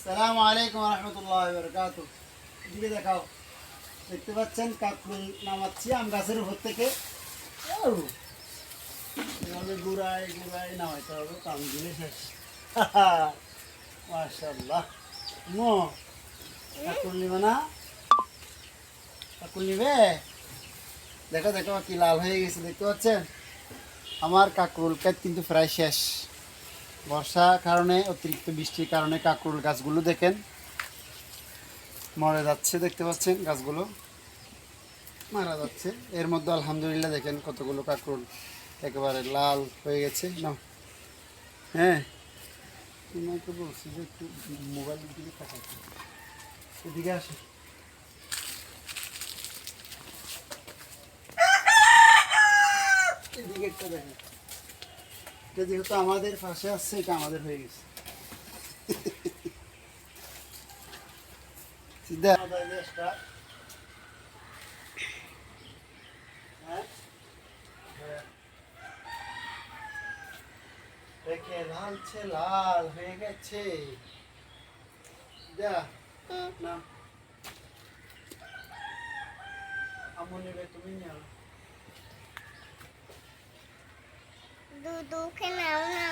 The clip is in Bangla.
আসসালামু আলাইকুম রহমতুল্লাহ বরকাতুহ। এদিকে দেখাও, দেখতে পাচ্ছেন কাকরুল নামাচ্ছি আম গাছের উপর থেকে। এভাবে ঘুরায় ঘুরায় নামাইতে হবে, কাম দিলে শেষ। মাশাআল্লাহ। মো কাকরুল নিবে না? কাকরুল নিবে? দেখো দেখো কি লাল হয়ে গেছে, দেখতে পাচ্ছেন? আমার কাকরুল ক্ষেত কিন্তু প্রায় শেষ। বর্ষা কারণে, অতিরিক্ত বৃষ্টির কারণে কাকরুল গাছগুলো দেখেন মরে যাচ্ছে, দেখতে পাচ্ছেন গাছগুলো মারা যাচ্ছে। এর মধ্যে আলহামদুলিল্লাহ দেখেন কতগুলো কাকরুল একেবারে লাল হয়ে গেছে না। হ্যাঁ, তোমাকে বলছি যে একটু মোবাইলের দিকে তাকাতে, এদিকে আসে। এদিকে একটা দেখেন, এটা যেহেতু আমাদের পাশে আসছে, এটা আমাদের হয়ে গেছে। সিধা দেখে লালছে, লাল হয়ে গেছে। যা না আম্মু নেবে, তুমি নিও। দুধ খেলাও না।